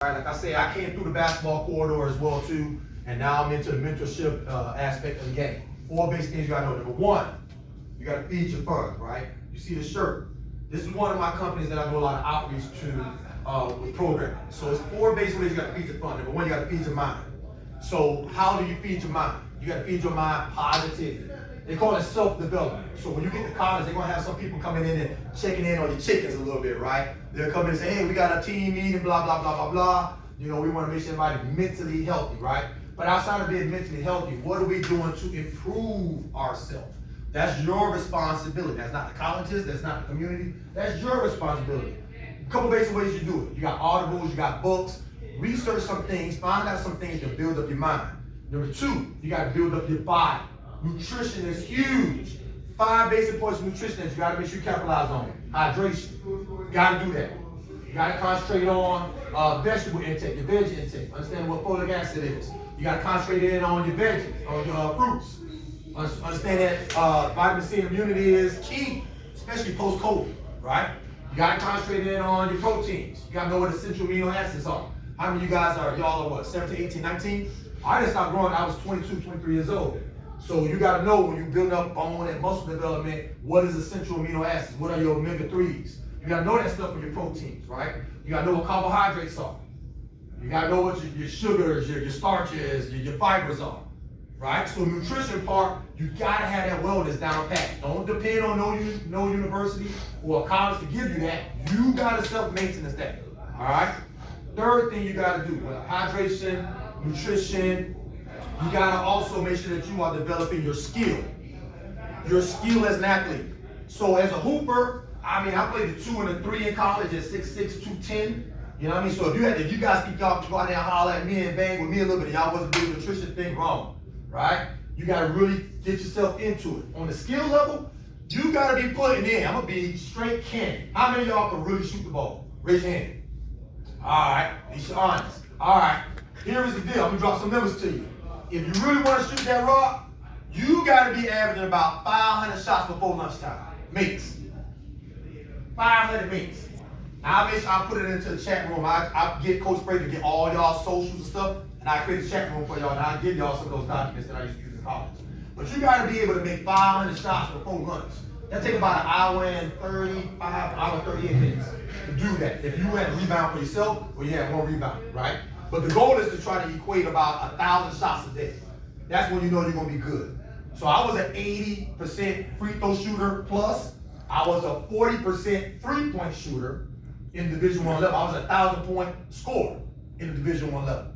Right, like I said, I came through the basketball corridor as well too, and now I'm into the mentorship aspect of the game. 4 basic things you gotta know. Number 1, you gotta feed your fund, right? You see the shirt. This is one of my companies that I do a lot of outreach to with programming. So it's 4 basic ways you gotta feed your fund. Number 1, you gotta feed your mind. So how do you feed your mind? You gotta feed your mind positivity. They call it self-development. So when you get to college, they're gonna have some people coming in and checking in on your chickens a little bit, right? They'll come in and say, hey, we got a team meeting, blah, blah, blah, blah, blah. You know, we wanna make sure everybody's mentally healthy, right? But outside of being mentally healthy, what are we doing to improve ourselves? That's your responsibility. That's not the colleges, that's not the community. That's your responsibility. A couple basic ways you do it. You got audibles, you got books. Research some things, find out some things to build up your mind. Number 2, you gotta build up your body. Nutrition is huge. 5 basic points of nutrition that you gotta make sure you capitalize on. Hydration, you gotta do that. You gotta concentrate on vegetable intake, your veg intake. Understand what folic acid is. You gotta concentrate in on your veggies, on your fruits. Understand that vitamin C immunity is key, especially post-COVID, right? You gotta concentrate in on your proteins. You gotta know what essential amino acids are. How many of you guys are, y'all are what, 17, 18, 19? I didn't stop growing, I was 22, 23 years old. So you gotta know when you're building up bone and muscle development, what is essential amino acids? What are your omega-3s? You gotta know that stuff for your proteins, right? You gotta know what carbohydrates are. You gotta know what your sugars, your starches, your fibers are, right? So the nutrition part, you gotta have that wellness down pat. Don't depend on no university or a college to give you that. You gotta self-maintenance that, all right? 3rd thing you gotta do, hydration, nutrition. You gotta also make sure that you are developing your skill as an athlete. So as a hooper, I mean, I played the 2 and the 3 in college at 6'6", 210. You know what I mean? So if you guys think y'all go out there and holler at me and bang with me a little bit, and y'all wasn't doing the nutrition thing wrong, right? You gotta really get yourself into it. On the skill level, you gotta be putting in. I'm gonna be straight candid. How many of y'all can really shoot the ball? Raise your hand. All right, be honest. All right, here is the deal. I'm gonna drop some numbers to you. If you really want to shoot that rock, you got to be averaging about 500 shots before lunchtime. Mates. 500 mates. Now I make sure I put it into the chat room. I get Coach Brady to get all y'all socials and stuff, and I create a chat room for y'all, and I'll give y'all some of those documents that I used to use in college. But you got to be able to make 500 shots before lunch. That takes about an hour and 38 minutes to do that. If you had a rebound for yourself, or you had 1 rebound, right? But the goal is to try to equate about 1,000 shots a day. That's when you know you're gonna be good. So I was an 80% free throw shooter plus. I was a 40% 3-point shooter in Division I level. I was a 1,000-point scorer in the Division I level.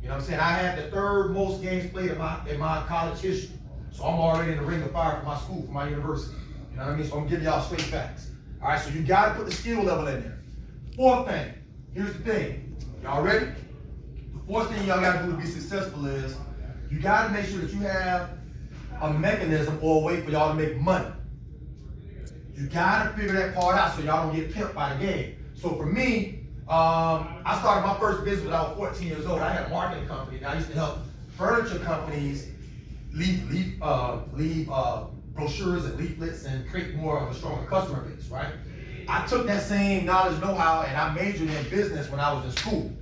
You know what I'm saying? I had the 3rd most games played in my college history. So I'm already in the ring of fire for my school, for my university. You know what I mean? So I'm giving y'all straight facts. All right, so you gotta put the skill level in there. 4th thing, here's the thing. Y'all ready? The 4th thing y'all gotta do to be successful is you gotta make sure that you have a mechanism or a way for y'all to make money. You gotta figure that part out so y'all don't get pimped by the game. So for me, I started my first business when I was 14 years old. I had a marketing company, and I used to help furniture companies leave brochures and leaflets and create more of a stronger customer base, right? I took that same knowledge, know-how, and I majored in business when I was in school.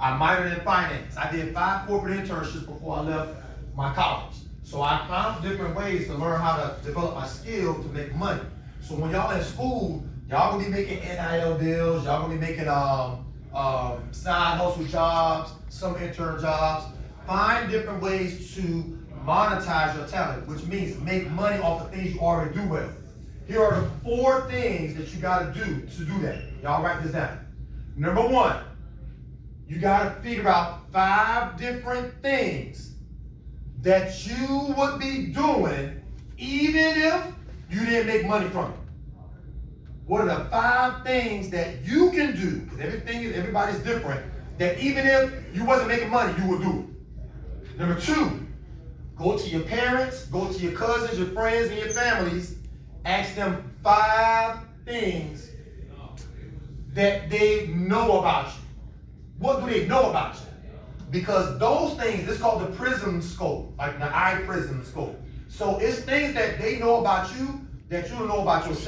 I minored in finance. I did 5 corporate internships before I left my college. So I found different ways to learn how to develop my skill to make money. So when y'all in school, y'all gonna be making NIL deals, y'all gonna be making side hustle jobs, some intern jobs. Find different ways to monetize your talent, which means make money off the things you already do well. Here are the 4 things that you gotta do to do that. Y'all write this down. Number 1, you gotta figure out 5 different things that you would be doing even if you didn't make money from it. What are the 5 things that you can do, because everybody's different, that even if you wasn't making money, you would do it. Number 2, go to your parents, go to your cousins, your friends, and your families, ask them 5 things that they know about you. What do they know about you? Because those things, it's called the prism scope, like the eye prism scope. So it's things that they know about you that you don't know about yourself.